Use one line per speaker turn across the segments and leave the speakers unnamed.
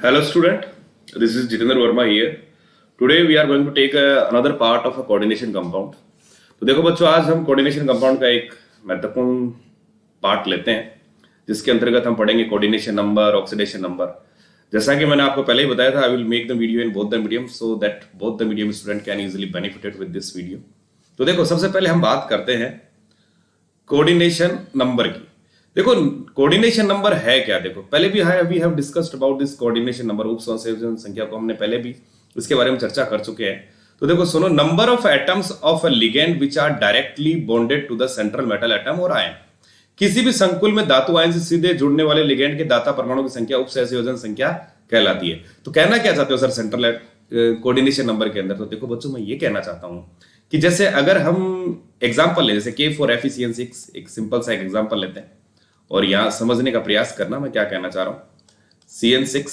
Hello student, this is Jitendra Verma here. Today we are going to take another part of a coordination compound. तो देखो बच्चों, आज हम coordination compound का एक महत्वपूर्ण पार्ट लेते हैं जिसके अंतर्गत हम पढ़ेंगे कोऑर्डिनेशन नंबर, ऑक्सीडेशन नंबर. जैसा कि मैंने आपको पहले ही बताया था, I will make the video in both the medium so that both the medium student can easily benefited with this video. तो देखो, सबसे पहले हम बात करते हैं कोऑर्डिनेशन नंबर की. देखो, कोऑर्डिनेशन नंबर है क्या. देखो, पहले भी we have discussed about this coordination number. उप संयोजन संख्या को हमने पहले भी इसके बारे में चर्चा कर चुके हैं. तो देखो सुनो, number of atoms of a ligand which are directly bonded to the central metal atom or ion. किसी भी संकुल में धातु आयन से सीधे जुड़ने वाले लिगेंड के दाता परमाणु की संख्या उप संयोजन संख्या कहलाती है. तो कहना क्या चाहते हो सर सेंट्रल कोऑर्डिनेशन नंबर के अंदर. तो देखो बच्चों, मैं ये कहना चाहता हूं कि जैसे अगर हम एग्जांपल ले, जैसे K4FeCN6 एक सिंपल सा एक एग्जांपल लेते हैं और यहां समझने का प्रयास करना मैं क्या कहना चाह रहा हूं. CN6,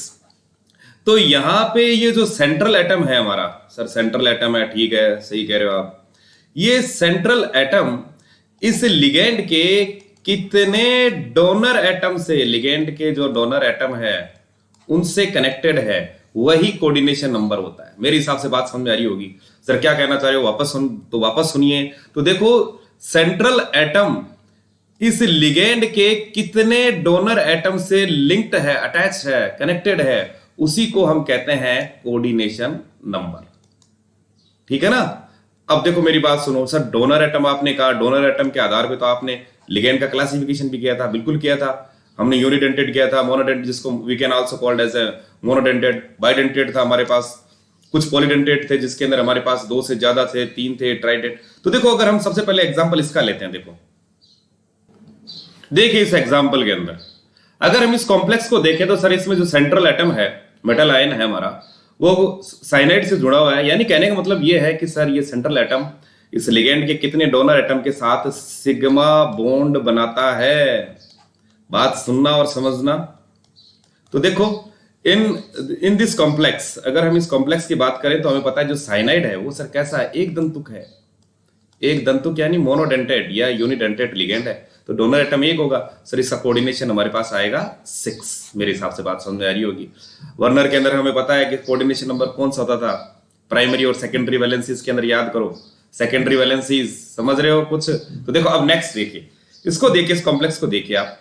तो यहां पे ये जो सेंट्रल एटम है हमारा, सर सेंट्रल एटम है, ठीक है, सही कह रहे हो आप. ये सेंट्रल एटम इस लिगेंड के कितने डोनर एटम से, लिगेंड के जो डोनर एटम है उनसे कनेक्टेड है, वही कोऑर्डिनेशन नंबर होता है. मेरे हिसाब से बात समझ में आ रही होगी. सर क्या कहना चाह रहे हो, वापस सुनिए. तो देखो, सेंट्रल एटम इस लिगेंड के कितने डोनर एटम से लिंक्ड है, अटैच है, कनेक्टेड है, उसी को हम कहते हैं कोऑर्डिनेशन नंबर. ठीक है ना. अब देखो मेरी बात सुनो. सर डोनर एटम आपने कहा, डोनर एटम के आधार पे तो आपने लिगेंड का क्लासिफिकेशन भी किया था. बिल्कुल किया था. हमने यूनिडेंटेड किया था, मोनोडेंटेड, जिसको we can also called as a monodentate. Bidentate था हमारे पास, कुछ पॉलीडेंटेड थे जिसके अंदर हमारे पास 2 से ज्यादा थे, 3 थे, ट्राइडेंट. तो देखो, अगर हम सबसे पहले एग्जांपल इसका लेते हैं. देखिए इस एग्जांपल के अंदर अगर हम इस कॉम्प्लेक्स को देखें तो सर इसमें जो सेंट्रल एटम है, मेटल आयन है हमारा, वो साइनाइड से जुड़ा हुआ है. यानी कहने का मतलब ये है कि सर ये सेंट्रल एटम इस लिगेंड के कितने डोनर एटम के साथ सिग्मा बॉन्ड बनाता है. बात सुनना और समझना. तो देखो, इन दिस कॉम्प्लेक्स, अगर हम इस कॉम्प्लेक्स की बात करें तो हमें पता है जो साइनाइड है वो सर कैसा है, एक दंतुक है. एक दंतुक यानी मोनोडेंटेड या यूनिडेंटेड लिगेंड है. तो डोनर एटम एक होगा. सर इसका कोऑर्डिनेशन हमारे पास आएगा 6. मेरे हिसाब से बात समझ में आ रही होगी. वर्नर के अंदर हमें पता है कि कोऑर्डिनेशन नंबर कौन सा होता था, प्राइमरी और सेकेंडरी वैलेंसीज के अंदर याद करो. सेकेंडरी वैलेंसीज समझ रहे हो कुछ. तो देखो अब नेक्स्ट देखिए, इसको देखिए, इस कॉम्प्लेक्स को देखिए आप,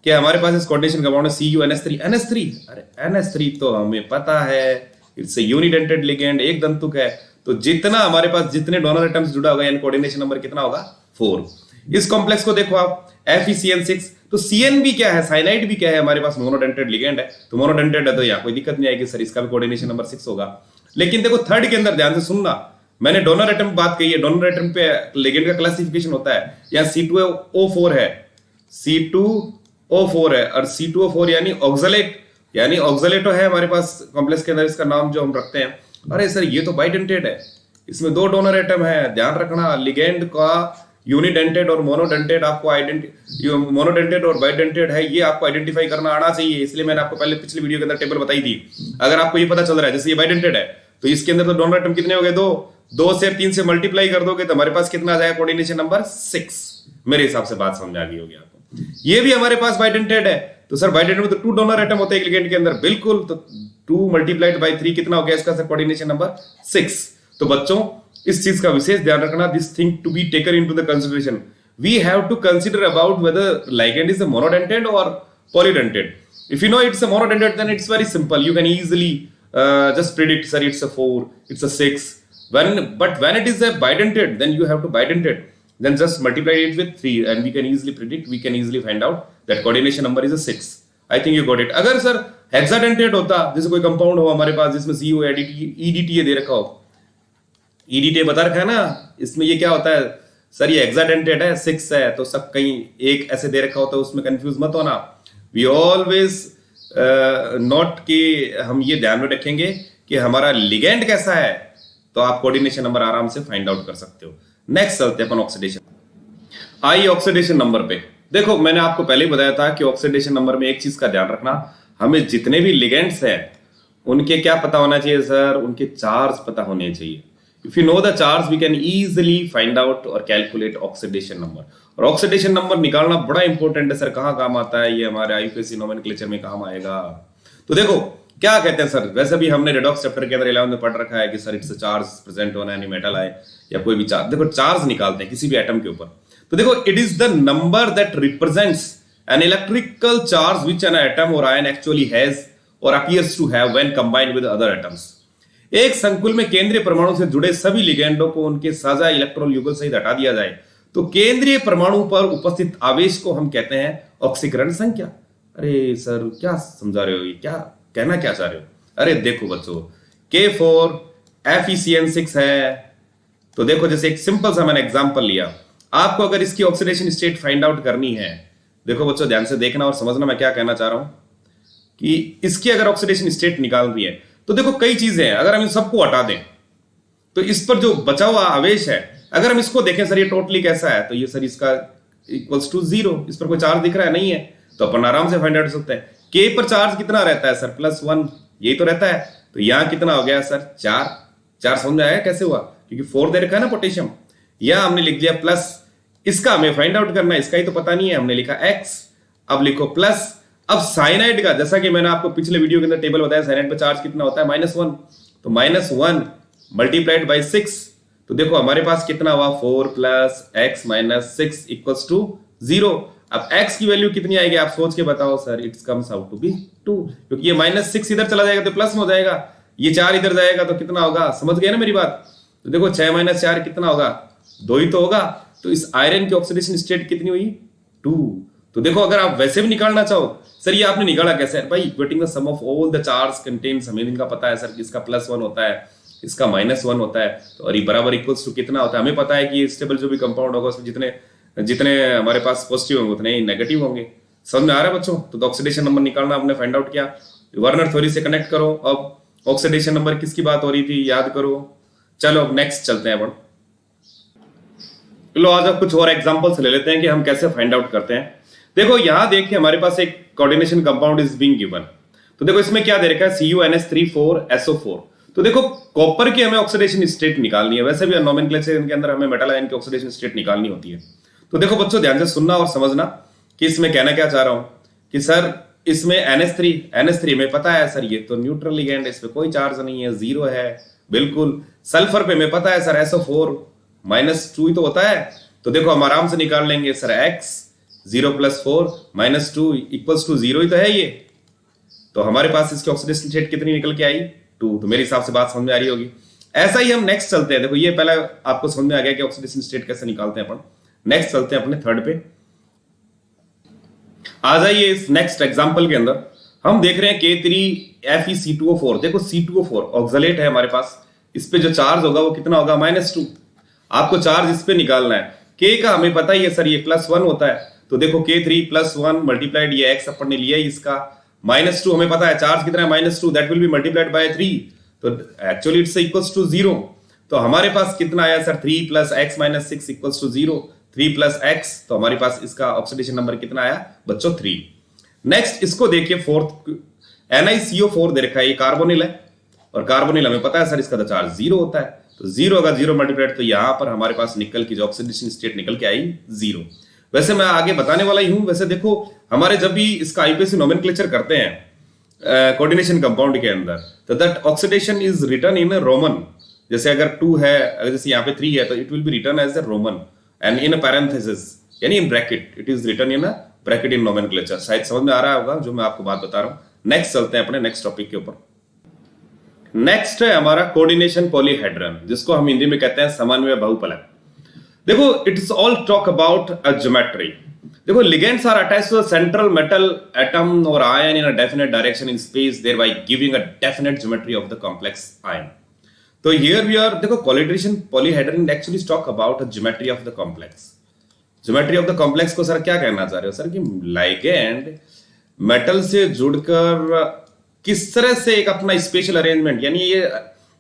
कि हमारे पास इस कोऑर्डिनेशन कंपाउंड है CuNH3. अरे NH3 तो हमें पता है इट्स ए यूनिडेंटेड लिगेंड, एक दंतुक है. तो जितना हमारे पास जितने डोनर एटम्स जुड़ा होगा यानी कोऑर्डिनेशन नंबर कितना होगा, 4. इस कॉम्प्लेक्स को देखो आप, FeCN6, तो CN भी क्या है, साइनाइड भी क्या है, हमारे पास मोनोडेंटेड लिगेंड है. तो मोनोडेंटेड है तो यहाँ कोई दिक्कत नहीं आएगी, सर इसका भी कोऑर्डिनेशन नंबर 6 होगा. लेकिन देखो थर्ड के अंदर ध्यान से सुनना, मैंने डोनर एटम बात कही है, डोनर एटम पे लिगेंड का क्लासिफिकेशन होता है. यहाँ C2O4 है, C2O4 है, और C2O4 यानी ऑक्सलेट, यानी ऑक्सलेटो है हमारे पास कॉम्प्लेक्स के अंदर, इसका नाम जो हम रखते हैं. अरे सर ये तो बाइडेंटेड है, इसमें 2 डोनर एटम है. ध्यान रखना, लिगेंड का यूनिडेंटेड और मोनोडेंटेड आपको मोनोडेंटेड और बाइडेंटेड है, ये आपको आइडेंटिफाई करना आना चाहिए. इसलिए मैंने आपको पहले पिछली वीडियो के अंदर टेबल बताई थी. अगर आपको ये पता चल रहा है जैसे ये बाइडेंटेड है तो इसके अंदर तो डोनर एटम कितने हो गए, 2 से 3 से मल्टीप्लाई कर दोगे तो हमारे पास कितना आ जाएगा, कोऑर्डिनेशन नंबर 6. मेरे हिसाब से बात समझ आ गई होगी आपको. ये भी हमारे पास बाइडेंटेड है. तो सर बाइडेंटेड में तो 2 डोनर एटम होते हैं एक लिगेंड के अंदर, बिल्कुल. तो 2 मल्टीप्लाइड बाई 3 कितना हो गया इसका सर, कोऑर्डिनेशन नंबर 6. तो बच्चों इस चीज का विशेष ध्यान रखना, this thing to be taken into the consideration. We have to consider about whether ligand is a monodentate or polydentate. If you know it's a monodentate then it's very simple, you can easily just predict sir it's a 4, it's a 6. But when it is a bidentate, then you have to bidentate, then just multiply it with 3 and we can easily predict, we can easily find out that coordination number is a 6. I think you got it. अगर sir hexadentate होता, जैसे कोई compound हो हमारे पास जिसमें CuEDTA दे रखा हो, EDTA बता रखा है ना, इसमें ये क्या होता है सर, ये हेक्साडेंटेट है, 6 है, तो सब कहीं एक ऐसे दे रखा होता है, उसमें कंफ्यूज मत होना. वी ऑलवेज नोट कि हम ये ध्यान में रखेंगे कि हमारा लिगेंड कैसा है, तो आप कोऑर्डिनेशन नंबर आराम से फाइंड आउट कर सकते हो. नेक्स्ट चलते हैं अपन ऑक्सीडेशन. आइए ऑक्सीडेशन नंबर पे. देखो मैंने आपको पहले ही बताया था कि ऑक्सीडेशन नंबर में एक चीज का ध्यान रखना, हमें जितने भी लिगेंड्स हैं उनके क्या पता होना चाहिए सर, उनके चार्ज पता होने चाहिए. If you know the charge, we can easily find out or calculate oxidation number. और ऑक्सीडेशन नंबर निकालना बड़ा इंपॉर्टेंट है सर. कहाँ काम आता है ये, हमारे आईयूपीएसी नोमेनक्लेचर में काम आएगा. तो देखो क्या कहते हैं सर, वैसे भी हमने रेडॉक्स चैप्टर के अंदर 11 में पढ़ रखा है कि सर इट्स चार्ज प्रेजेंट होना है मेटल आए या कोई भी चार्ज। देखो चार्ज निकालते हैं किसी भी एटम के ऊपर, तो देखो it is the number that represents an electrical charge which an atom or ion actually has or appears to have when combined with other atoms. एक संकुल में केंद्रीय परमाणु से जुड़े सभी लिगेंडों को उनके साझा इलेक्ट्रॉन युगल सहित हटा दिया जाए तो केंद्रीय परमाणु पर उपस्थित आवेश को हम कहते हैं ऑक्सीकरण संख्या। अरे सर क्या समझा रहे हो, ये क्या कहना क्या चाह रहे हो? अरे देखो बच्चों, K4 FeCN6 है, तो देखो जैसे एक सिंपल सा मैंने एग्जांपल लिया, आपको अगर इसकी ऑक्सीडेशन स्टेट फाइंड आउट करनी है, देखो बच्चों ध्यान से देखना और समझना मैं क्या कहना चाह रहा हूं कि इसकी अगर ऑक्सीडेशन स्टेट निकालनी है तो देखो कई चीजें हैं, अगर हम इन सबको हटा दें तो इस पर जो बचा हुआ आवेश है, अगर हम इसको देखें सर ये टोटली कैसा है, तो ये सर इसका इक्वल्स टू 0, इस पर कोई चार्ज दिख रहा है नहीं है, तो अपन आराम से फाइंड आउट कर सकते हैं। K पर चार्ज कितना रहता है सर, +1, यही तो रहता है, तो यहां कितना हो गया सर 4 समझ में आया कैसे हुआ, क्योंकि 4 दे रखा है ना पोटेशियम, यहां हमने लिख दिया प्लस, इसका हमें फाइंड आउट करना है, इसका ही तो पता नहीं है, हमने लिखा x, अब लिखो प्लस। अब साइनाइड का, जैसा कि मैंने आपको पिछले वीडियो के अंदर टेबल बताया, साइनाइड पे चार्ज कितना होता है -1, तो -1 मल्टीप्लाइड बाई 6, तो देखो हमारे पास कितना हुआ 4 + x - 6 = 0। अब x की वैल्यू कितनी आएगी आप सोच के बताओ sir, it's comes out to be 2, क्योंकि ये -6 इधर चला जाएगा तो प्लस में हो जाएगा, ये 4 इधर जाएगा तो कितना होगा, समझ गए ना मेरी बात? तो देखो 6 - 4 कितना होगा, 2 ही तो होगा, तो इस आयरन की ऑक्सीडेशन स्टेट कितनी हुई 2। तो देखो अगर आप वैसे भी निकालना चाहो, सर ये आपने निकाला कैसे भाई, equating the sum of all the charge contents, हमें इनका पता है सर कि इसका +1 होता है, इसका -1 होता है, तो और ये बराबर इक्वल्स टू कितना होता है, हमें पता है कि स्टेबल जो भी कंपाउंड होगा उसमें जितने हमारे पास पॉजिटिव होंगे उतने ही नेगेटिव होंगे। समझ में आ रहा है बच्चों? तो ऑक्सीडेशन नंबर निकालना हमने फाइंड आउट किया, वर्नर थ्योरी से कनेक्ट करो। अब ऑक्सीडेशन नंबर किसकी बात हो रही थी याद करो। चलो अब नेक्स्ट चलते हैं अपन। लो आज अब कुछ और एग्जांपल्स ले लेते हैं कि हम कैसे फाइंड आउट करते हैं। देखो यहां देखिए हमारे पास एक coordination compound is being given, तो देखो इसमें क्या दे रखा है CuNH3,4SO4। तो देखो कॉपर की हमें ऑक्सीडेशन स्टेट निकालनी है, वैसे भी नोमेनक्लेचर के अंदर हमें मेटल आयन की ऑक्सीडेशन स्टेट निकालनी होती है। तो देखो बच्चों ध्यान से सुनना और समझना कि इसमें कहना क्या चाह रहा हूं कि सर इसमें NH3 में पता है सर ये तो न्यूट्रल लिगेंड है, इस पे कोई चार्ज नहीं है, 0 है बिल्कुल। सल्फर पे में पता है सर SO4 -2 ही तो होता है, तो देखो हम आराम से निकाल लेंगे सर x 0 + 4 - 2 = 0 ही तो है ये, तो हमारे पास इसकी ऑक्सीडेशन स्टेट कितनी निकल के आई 2। तो मेरे हिसाब से बात समझ में आ रही होगी। ऐसा ही हम नेक्स्ट चलते हैं, देखो ये पहले आपको समझ में आ गया कि ऑक्सीडेशन स्टेट कैसे निकालते हैं अपन। नेक्स्ट चलते हैं अपने थर्ड पे। आ जाइए इस नेक्स्ट एग्जांपल के अंदर हम देख रहे हैं K3 FeC2O4। देखो C2O4 ऑक्सलेट है हमारे पास, इस पे जो चार्ज होगा वो कितना होगा -2। आपको चार्ज इस पे निकालना है। K का हमें पता ही है सर ये +1 होता है, तो देखो K3 + 1 मल्टीप्लाइड ये x अपन ने लिया ही इसका, -2 हमें पता है चार्ज कितना है -2, that will be multiplied by 3, तो एक्चुअली इट्स इक्वल्स टू 0। तो हमारे पास कितना आया सर 3 + x - 6 = 0, 3 + x, तो हमारे पास इसका ऑक्सीडेशन नंबर कितना आया बच्चों 3। नेक्स्ट इसको देखिए फोर्थ NiCO4 दे रखा है, ये कार्बोनिल है, और कार्बोनिल हमें पता है सर इसका तो चार्ज 0 होता है, तो 0 अगर 0 मल्टीप्लाइड, तो यहां पर हमारे पास निकल की जो ऑक्सीडेशन स्टेट निकल के आई 0। वैसे मैं आगे बताने वाला ही हूं, वैसे देखो हमारे जब भी इसका आईपीएसी नोमेनक्लेचर करते हैं कोऑर्डिनेशन कंपाउंड के अंदर, तो that oxidation is written in roman. जैसे अगर 2 है, अगर जैसे यहाँ पे 3 है, तो it will be written as a Roman and in a parenthesis, यानी in bracket, it is written in a bracket in nomenclature. शायद समझ में आ रहा होगा जो मैं आपको बात बता रहा हूँ। नेक्स्ट चलते हैं अपने नेक्स्ट टॉपिक के ऊपर। नेक्स्ट है हमारा कोऑर्डिनेशन पॉलीहेड्रन, जिसको हम हिंदी में कहते हैं समन्वय बहुफलक। देखो it's all talk about a geometry. देखो ligands are attached to the central metal atom or ion in a definite direction in space, thereby giving a definite geometry of the complex ion. तो here we are, देखो coordination polyhedron actually talk about a geometry of the complex. Geometry of the complex को sir क्या कहना चाह रहे हो sir कि ligand metal से जुड़कर किस तरह से एक अपना स्पेशल अरेंजमेंट, यानी ये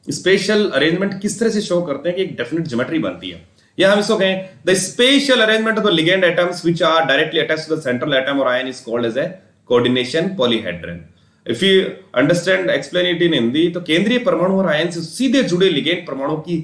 स्पेशल अरेंजमेंट किस तरह से शो करते हैं कि एक डेफिनेट ज्योमेट्री बनती है, या हम इसको कहें the special arrangement of the ligand atoms which are directly attached to the central atom or ion is called as a coordination polyhedron. If you understand explain it in Hindi, तो केंद्रीय परमाणु और आयन से सीधे जुड़े लिगेंड परमाणु की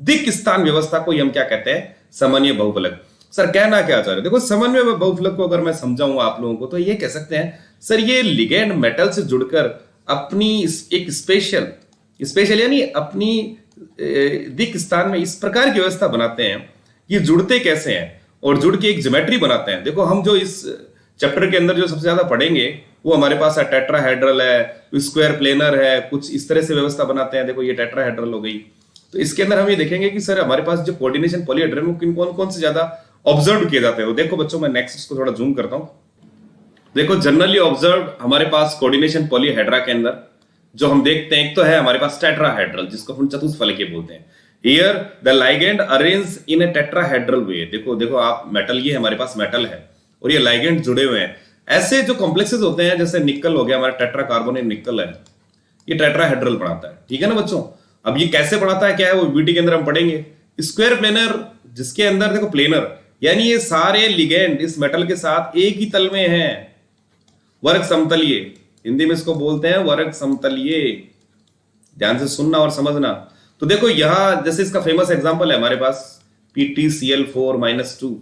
दिक् स्थान व्यवस्था को हम क्या कहते हैं, समन्वय बहुफलक। सर कहना क्या चाह रहे हो, देखो समन्वय बहुफलक को अगर मैं समझाऊं आप लोगों को, तो ये कह सकते हैं सर ये लिगेंड मेटल से जुड़कर अपनी एक स्पेशल यानी अपनी दिक स्थान में इस प्रकार की व्यवस्था बनाते हैं, ये जुड़ते कैसे हैं और जुड़ के एक ज्योमेट्री बनाते हैं। देखो हम जो इस चैप्टर के अंदर जो सबसे ज्यादा पढ़ेंगे वो हमारे पास है टेट्राहेड्रल है, स्क्वायर प्लेनर है, कुछ इस तरह से व्यवस्था बनाते हैं। देखो ये टेट्राहेड्रल हो गई। तो इसके अंदर हम ये देखेंगे कि सर हमारे पास जो कोऑर्डिनेशन पॉलीहेड्रल में किन कौन कौन से ज्यादा ऑब्जर्व किए जाते हैं। देखो बच्चों मैं नेक्स्ट इसको थोड़ा जूम करता हूं। देखो जनरली ऑब्जर्व हमारे पास कोऑर्डिनेशन पॉलीहेड्रा के अंदर जो हम देखते हैं, एक तो है हमारे पास टेट्राहेड्रल जिसको हम चतुष्फलकीय बोलते हैं। Here the ligand arrange in a tetrahedral way. देखो आप मेटल, ये हमारे पास मेटल है और ये लाइगेंड जुड़े हुए हैं। ऐसे जो कॉम्प्लेक्सेस होते हैं जैसे निकल हो गया, हमारा टेट्रा कार्बोनेट निकल है, ये टेट्राहेड्रल बनाता है। ठीक है ना बच्चों। अब ये कैसे बनाता है, क्या है, वो बीटी के अंदर हम पढ़ेंगे। स्क्वायर प्लेनर जिसके अंदर देखो प्लेनर यानी ये सारे लिगेंड इस मेटल के साथ एक ही तल में हैं। वर्ग समतलीय, हिंदी में इसको बोलते हैं वर्ग समतलीय। ध्यान से सुनना और समझना। तो देखो यहां जैसे इसका फेमस एग्जांपल है हमारे पास PtCl4-2।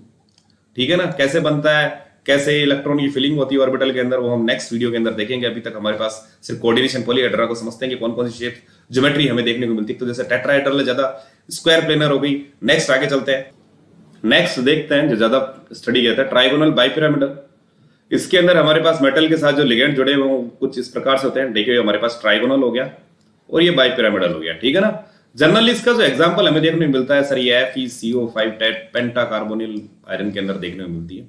ठीक है ना। कैसे बनता है, कैसे इलेक्ट्रॉन की फिलिंग होती है ऑर्बिटल के अंदर, वो हम नेक्स्ट वीडियो के अंदर देखेंगे। अभी तक हमारे पास सिर्फ कोऑर्डिनेशन पॉलीहेड्रा को समझते हैं कि कौन कौन सी शेप ज्योमेट्री हमें देखने को मिलती है। तो जैसे टेट्राहेड्रल है ज्यादा, स्क्वायर प्लेनर हो गई। नेक्स्ट आगे चलते हैं, नेक्स्ट देखते हैं जो ज्यादा स्टडी किया था ट्राइगोनल बाइपिरामिडल। इसके अंदर हमारे पास मेटल के साथ जो लिगेंड जुड़े हुए कुछ इस प्रकार से होते हैं। देखिए हमारे पास ट्राइगोनल हो गया और ये बाइपिरामिडल हो गया। ठीक है ना। जनरली इसका जो एग्जांपल हमें देखने को मिलता है सर ये FeCO5 पेंटा कार्बोनिल आयरन के अंदर देखने को मिलती है।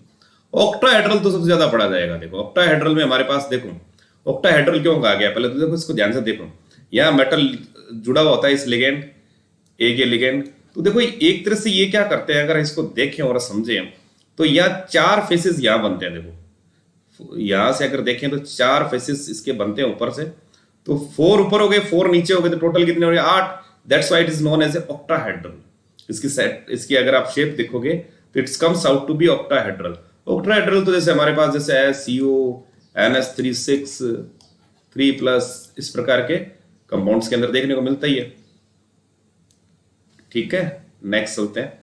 ऑक्टाहेड्रल तो सबसे ज्यादा पढ़ा जाएगा। देखो ऑक्टाहेड्रल में हमारे पास देखो ऑक्टाहेड्रल क्यों कहा गया, पहले तो देखो इसको ध्यान से देखो। यहाँ मेटल जुड़ा हुआ होता है इस लिगेंड, एक ये लिगेंड। तो देखो एक तरह से ये क्या करते हैं, अगर इसको देखें और समझें तो यहाँ 4 फेसेस यहाँ बनते हैं। देखो यहां से अगर देखें तो 4 फेसेस इसके बनते हैं ऊपर से। तो 4 ऊपर हो गए, 4 नीचे हो गए, तो टोटल कितने हो गए 8। That's why it is known as a octahedral. इसकी अगर आप शेप देखोगे तो it's comes out to be octahedral. Octahedral तो जैसे हमारे पास जैसे है CO NH3 6 3+, इस प्रकार के कंपाउंड्स के अंदर देखने को मिलता ही है। ठीक है। नेक्स्ट चलते हैं।